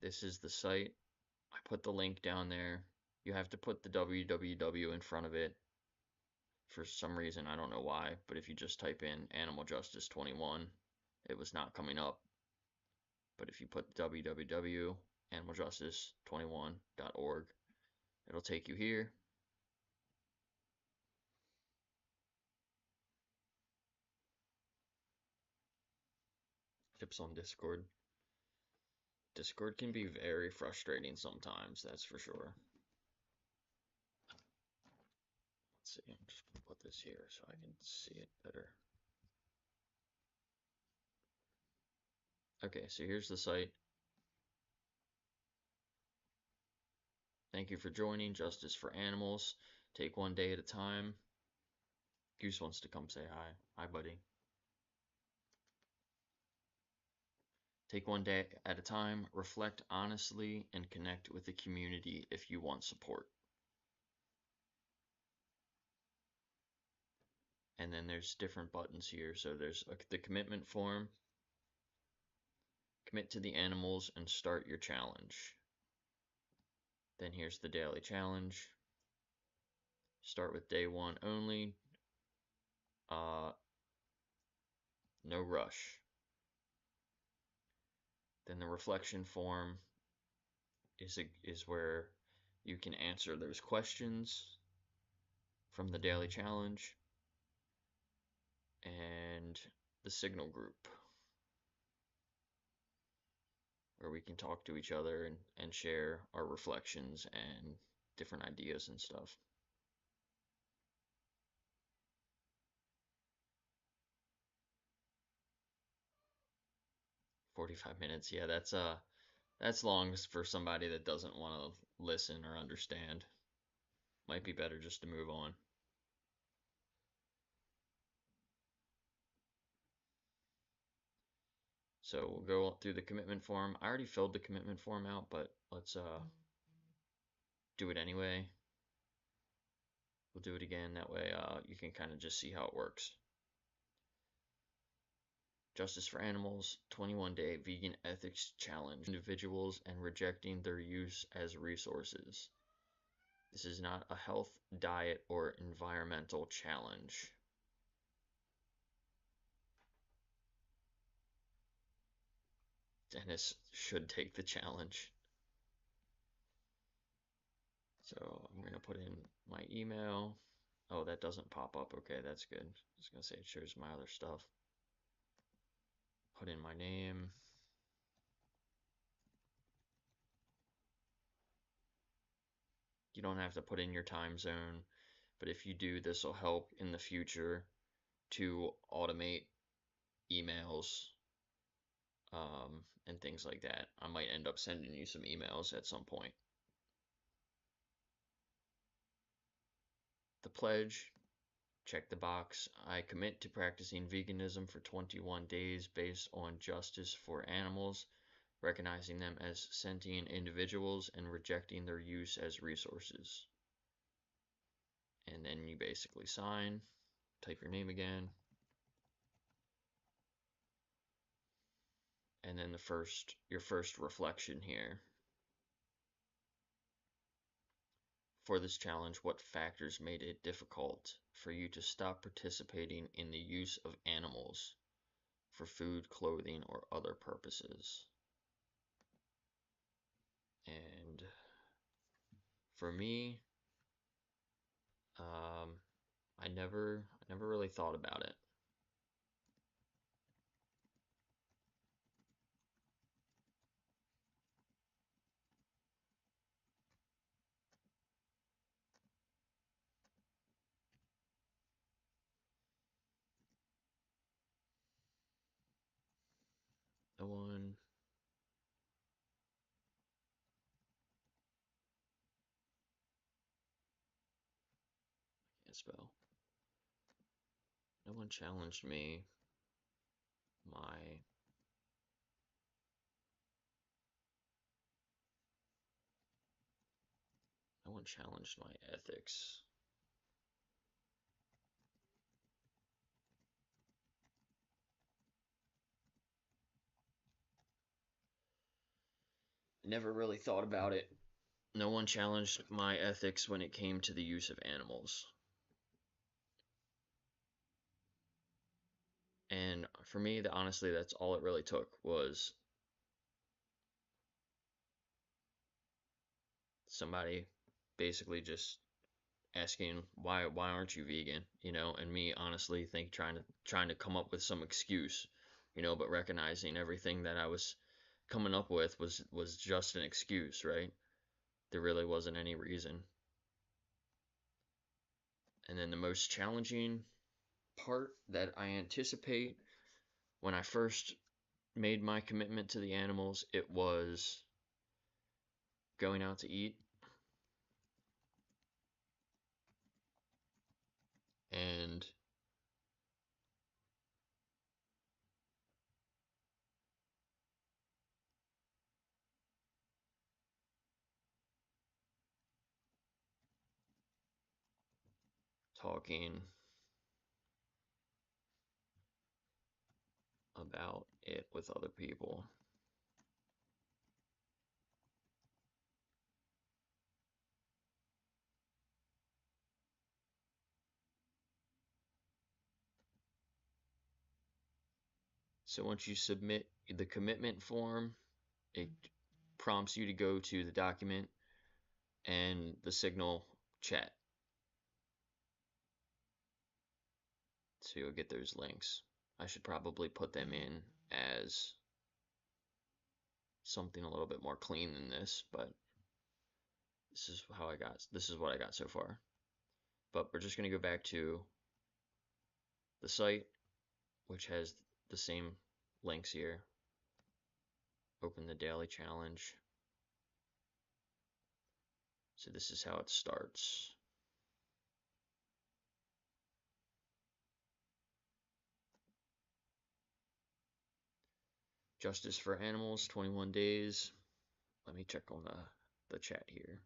This is the site. I put the link down there. You have to put the www in front of it for some reason. I don't know why, but if you just type in Animal Justice 21, it was not coming up. But if you put www.animaljustice21.org, it'll take you here. Tips on Discord. Discord can be very frustrating sometimes, that's for sure. Let's see, I'm just gonna put this here so I can see it better. Okay, so here's the site. Thank you for joining Justice for Animals. Take one day at a time. Goose wants to come say hi. Hi, buddy. Take one day at a time, reflect honestly, and connect with the community if you want support. And then there's different buttons here. So there's the commitment form, commit to the animals, and start your challenge. Then here's the daily challenge. Start with day 1 only. No rush. Then the reflection form is where you can answer those questions from the daily challenge. And the signal group, where we can talk to each other and share our reflections and different ideas and stuff. "45 minutes, yeah, that's long for somebody that doesn't want to listen or understand. Might be better just to move on. So we'll go through the commitment form. I already filled the commitment form out, but let's do it anyway. We'll do it again, that way you can kind of just see how it works. Justice for Animals 21-day vegan ethics challenge. Individuals and rejecting their use as resources. This is not a health, diet, or environmental challenge. Dennis should take the challenge. So I'm going to put in my email. Oh, that doesn't pop up. Okay, that's good. I was going to say it shows my other stuff. Put in my name. You don't have to put in your time zone, but if you do, this will help in the future to automate emails and things like that. I might end up sending you some emails at some point. The pledge, check the box. I commit to practicing veganism for 21 days based on justice for animals, recognizing them as sentient individuals and rejecting their use as resources. And then you basically sign, type your name again, and then your first reflection here. For this challenge, what factors made it difficult for you to stop participating in the use of animals for food, clothing, or other purposes? And for me, I never really thought about it. No one. I can't spell. No one challenged me. No one challenged my ethics. Never really thought about it. No one challenged my ethics when it came to the use of animals. And for me, honestly, that's all it really took was somebody basically just asking why aren't you vegan, and me honestly think trying to come up with some excuse, but recognizing everything that I was coming up with was just an excuse, right? There really wasn't any reason. And then the most challenging part that I anticipate when I first made my commitment to the animals, it was going out to eat and talking about it with other people. So once you submit the commitment form, it prompts you to go to the document and the Signal chat. So you'll get those links. I should probably put them in as something a little bit more clean than this, but this is what I got so far. But we're just going to go back to the site, which has the same links here. Open the daily challenge. So this is how it starts. Justice for Animals, 21 days. Let me check on the chat here.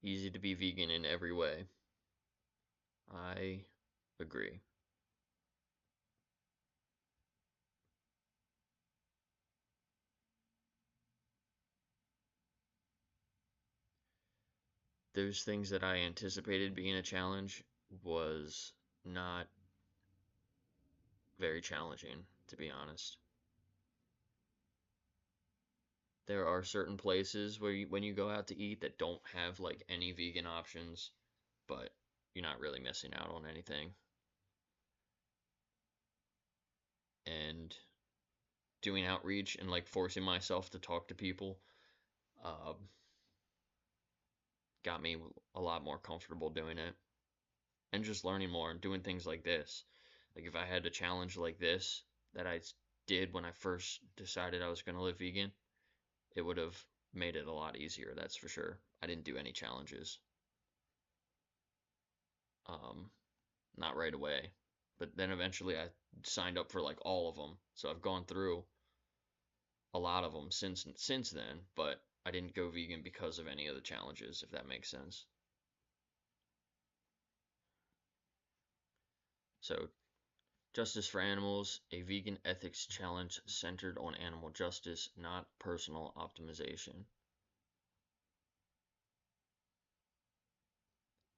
Easy to be vegan in every way. I agree. Those things that I anticipated being a challenge was not very challenging, to be honest. There are certain places where when you go out to eat that don't have like any vegan options, but you're not really missing out on anything. And doing outreach and like forcing myself to talk to people uh, got me a lot more comfortable doing it and just learning more and doing things like this. Like if I had a challenge like this that I did when I first decided I was going to live vegan, it would have made it a lot easier, that's for sure. I didn't do any challenges. Um, Not right away. But then eventually I signed up for like all of them. So I've gone through a lot of them since then, but I didn't go vegan because of any of the challenges, if that makes sense. So, Justice for Animals, a vegan ethics challenge centered on animal justice, not personal optimization.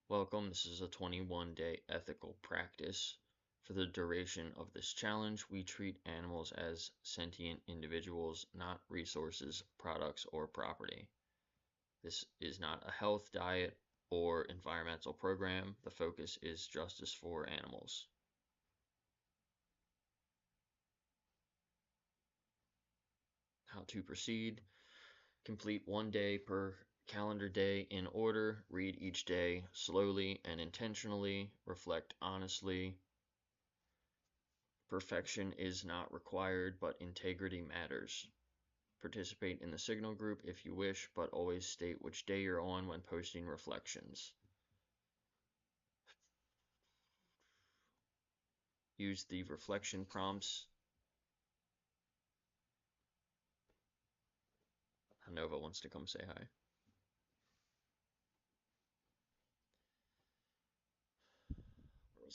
Welcome, this is a 21-day ethical practice. For the duration of this challenge, we treat animals as sentient individuals, not resources, products, or property. This is not a health, diet, or environmental program. The focus is justice for animals. How to proceed. Complete 1 day per calendar day in order. Read each day slowly and intentionally. Reflect honestly. Perfection is not required, but integrity matters. Participate in the Signal group if you wish, but always state which day you're on when posting reflections. Use the reflection prompts. Nova wants to come say hi.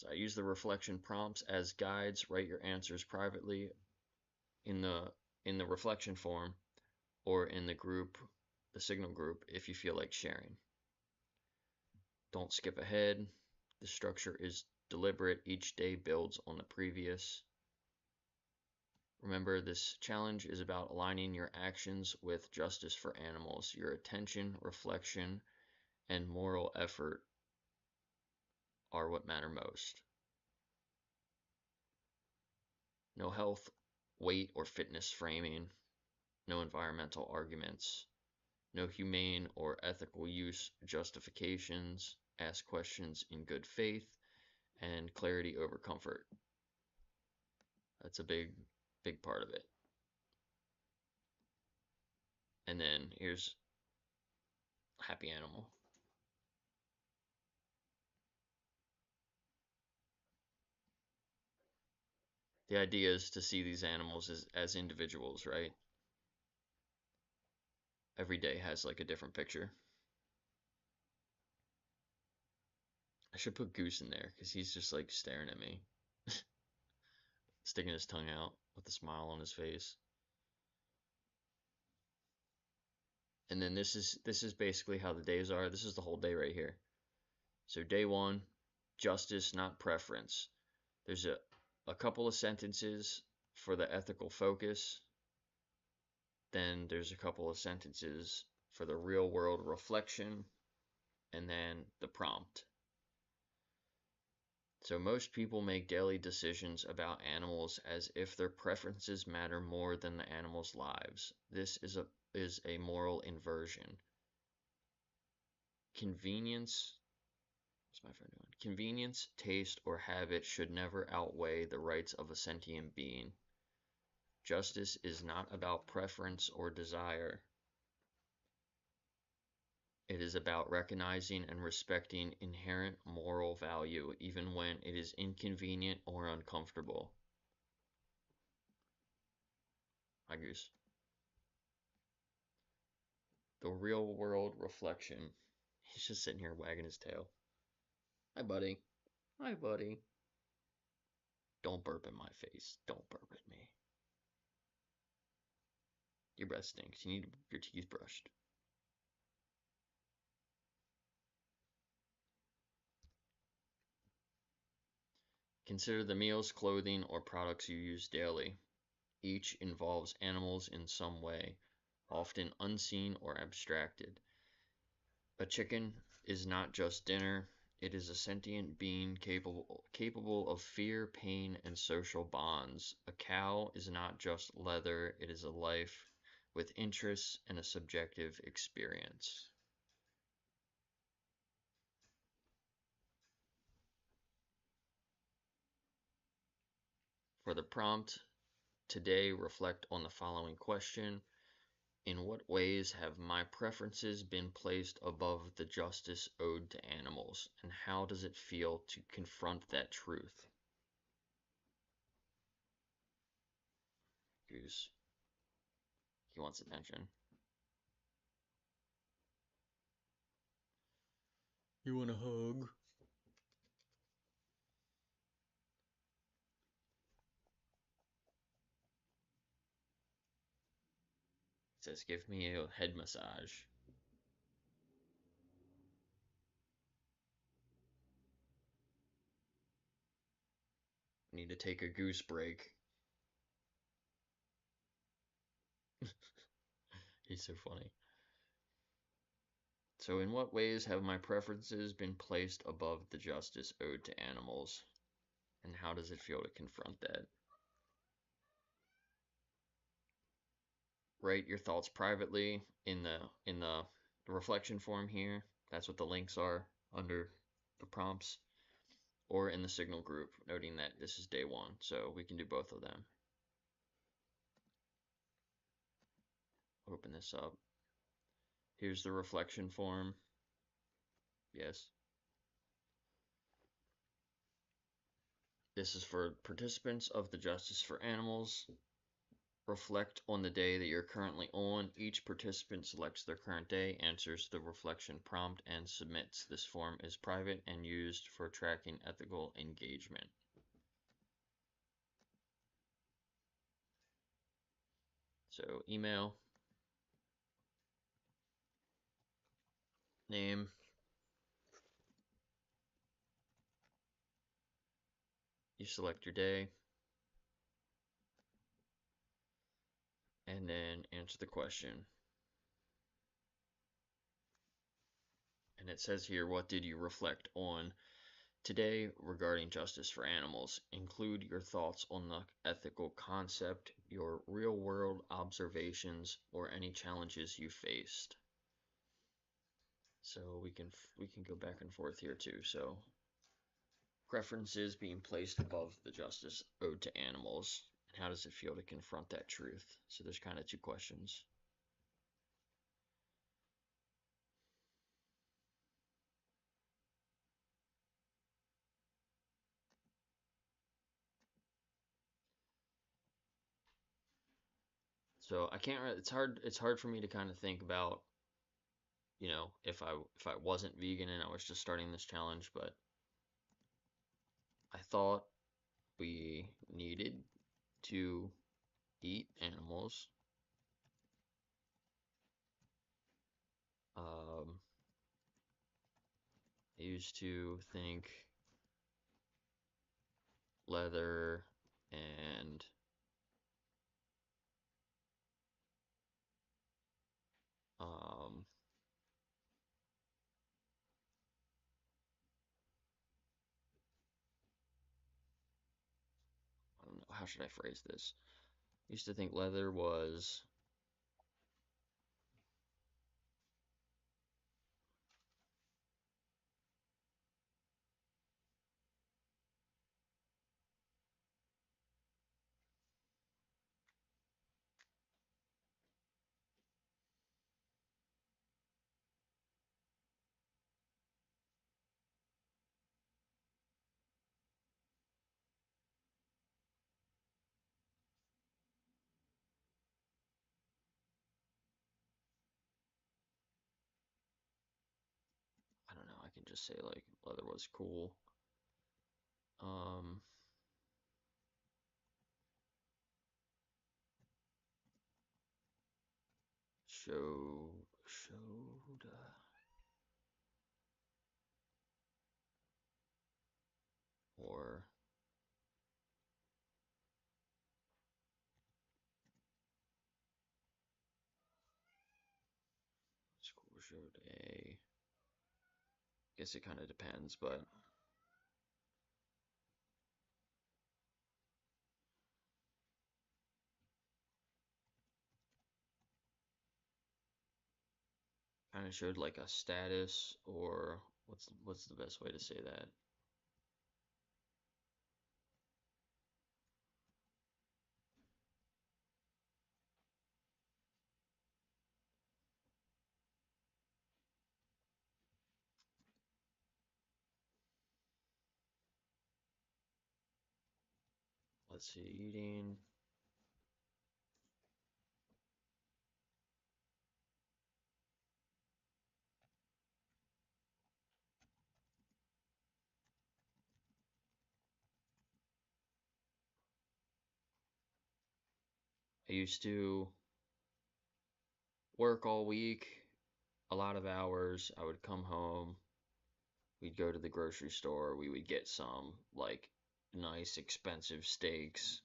I use the reflection prompts as guides. Write your answers privately in the reflection form or in the signal group if you feel like sharing. Don't skip ahead. The structure is deliberate. Each day builds on the previous. Remember, this challenge is about aligning your actions with justice for animals. Your attention, reflection, and moral effort are what matter most. No health, weight, or fitness framing. No environmental arguments. No humane or ethical use justifications. Ask questions in good faith. And clarity over comfort. That's a big part of it. And then here's happy animal. The idea is to see these animals as individuals, right? Every day has like a different picture. I should put Goose in there because he's just like staring at me, sticking his tongue out with a smile on his face. And then this is basically how the days are. This is the whole day right here. So day one, justice, not preference. There's a couple of sentences for the ethical focus. Then there's a couple of sentences for the real world reflection, and then the prompt. So most people make daily decisions about animals as if their preferences matter more than the animals' lives. This is a moral inversion. Convenience, what's my friend doing? Convenience, taste, or habit should never outweigh the rights of a sentient being. Justice is not about preference or desire. It is about recognizing and respecting inherent moral value even when it is inconvenient or uncomfortable. Hi, Goose. The real world reflection. He's just sitting here wagging his tail. Hi, buddy. Hi, buddy. Don't burp in my face. Don't burp at me. Your breath stinks. You need your teeth brushed. Consider the meals, clothing, or products you use daily. Each involves animals in some way, often unseen or abstracted. A chicken is not just dinner, it is a sentient being capable of fear, pain, and social bonds. A cow is not just leather, it is a life with interests and a subjective experience. For the prompt, today reflect on the following question. In what ways have my preferences been placed above the justice owed to animals, and how does it feel to confront that truth? Goose. He wants attention. You want a hug? It says, give me a head massage. Need to take a goose break. He's so funny. So, in what ways have my preferences been placed above the justice owed to animals? And how does it feel to confront that? Write your thoughts privately in the reflection form here. That's what the links are under the prompts, or in the signal group, noting that this is day one, so we can do both of them. Open this up. Here's the reflection form. Yes. This is for participants of the Justice for Animals Reflect on the day that you're currently on. Each participant selects their current day, answers the reflection prompt, and submits. This form is private and used for tracking ethical engagement. So email, name, you select your day, and then answer the question. And it says here, what did you reflect on today regarding justice for animals? Include your thoughts on the ethical concept, your real world observations, or any challenges you faced. So we can go back and forth here too. So preferences being placed above the justice owed to animals, and how does it feel to confront that truth? So there's kind of two questions. So I can't. It's hard for me to kind of think about, if I wasn't vegan and I was just starting this challenge, but I thought we needed to eat animals. I used to think leather and um, I don't know, how should I phrase this? I used to think leather was I don't know, I can just say like leather was cool. Um, showed or school showed a. Guess it kind of depends, but kind of showed like a status, or what's the best way to say that? Let's see, eating. I used to work all week, a lot of hours. I would come home, we'd go to the grocery store, we would get some like nice expensive steaks,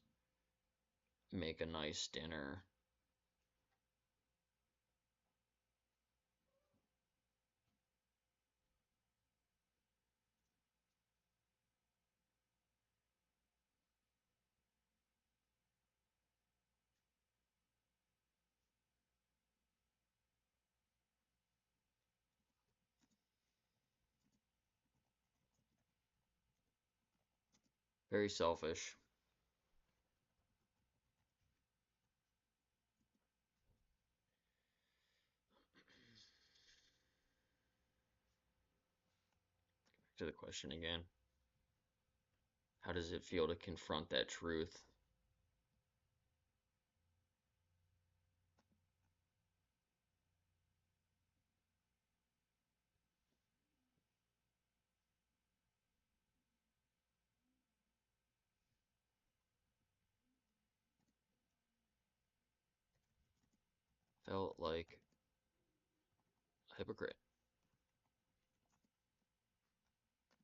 make a nice dinner. Very selfish. To the question again. How does it feel to confront that truth? felt like a hypocrite.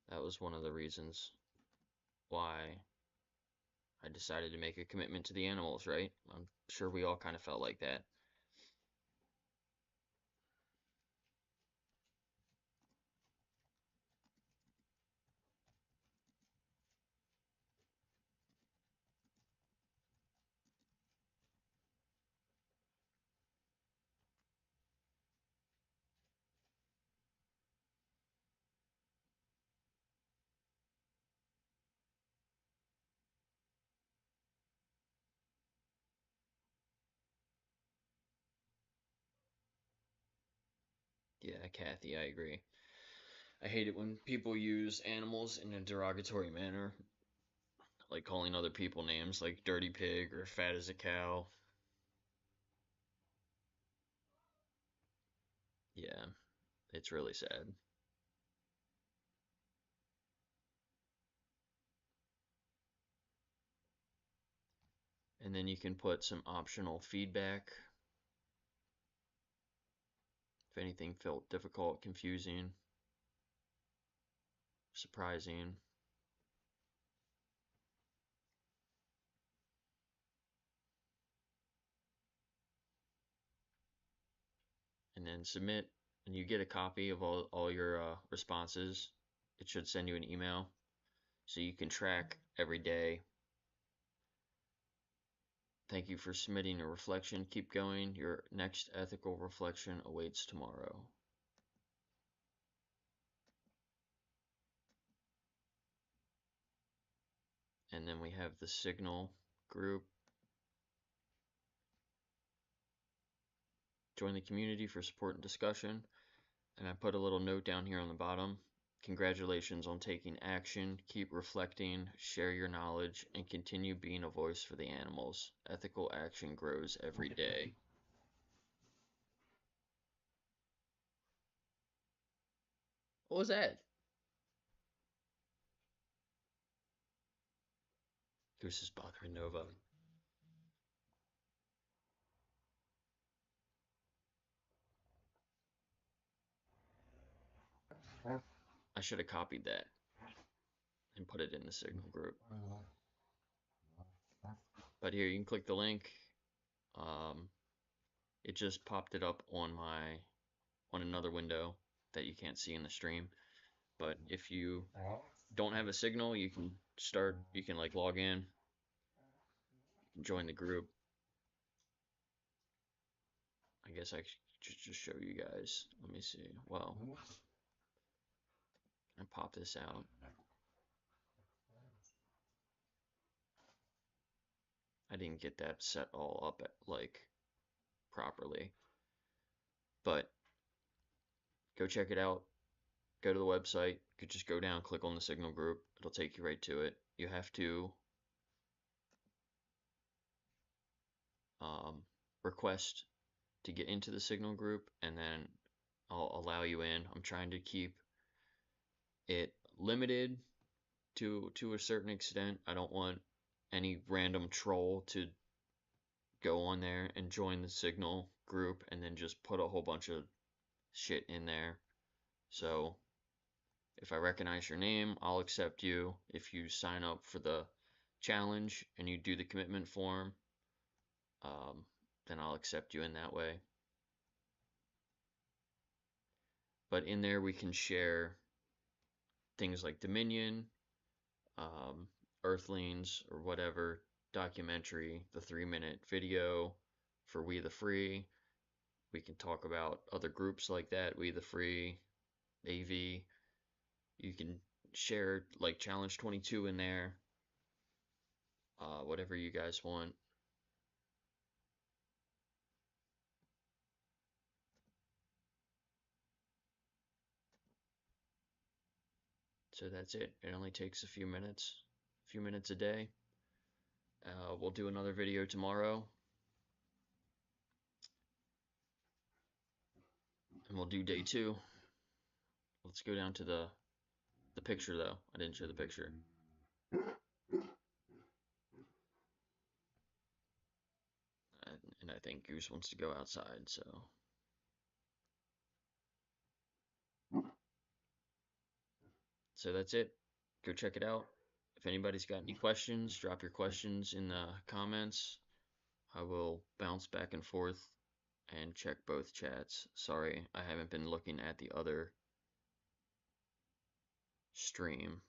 That was one of the reasons why I decided to make a commitment to the animals, right? I'm sure we all kind of felt like that. Yeah, Kathy, I agree. I hate it when people use animals in a derogatory manner, like calling other people names like dirty pig or fat as a cow. Yeah, it's really sad. And then you can put some optional feedback if anything felt difficult, confusing, surprising. And then submit, and you get a copy of all your responses. It should send you an email so you can track every day. Thank you for submitting a reflection. Keep going. Your next ethical reflection awaits tomorrow. And then we have the Signal group. Join the community for support and discussion. And I put a little note down here on the bottom. Congratulations on taking action. Keep reflecting, share your knowledge, and continue being a voice for the animals. Ethical action grows every day. What was that? Goose is bothering Nova. I should have copied that and put it in the Signal group. But here, you can click the link. Um, it just popped it up on another window that you can't see in the stream. But if you don't have a Signal, you can like log in, join the group. I guess I should just show you guys. Let me see. Well, I pop this out. I didn't get that set all up like properly, but go check it out. Go to the website. You could just go down, click on the Signal group. It'll take you right to it. You have to request to get into the Signal group, and then I'll allow you in. I'm trying to keep it limited to a certain extent. I don't want any random troll to go on there and join the Signal group and then just put a whole bunch of shit in there. So if I recognize your name, I'll accept you. If you sign up for the challenge and you do the commitment form, then I'll accept you in that way. But in there, we can share things like Dominion, um, Earthlings, or whatever documentary, the 3-minute video for We the Free. We can talk about other groups like that, We the Free, AV. You can share like Challenge 22 in there, whatever you guys want. So that's it. It only takes a few minutes a day. We'll do another video tomorrow, and we'll do day 2. Let's go down to the picture though. I didn't show the picture. And I think Goose wants to go outside, so. So that's it. Go check it out. If anybody's got any questions, drop your questions in the comments. I will bounce back and forth and check both chats. Sorry, I haven't been looking at the other stream.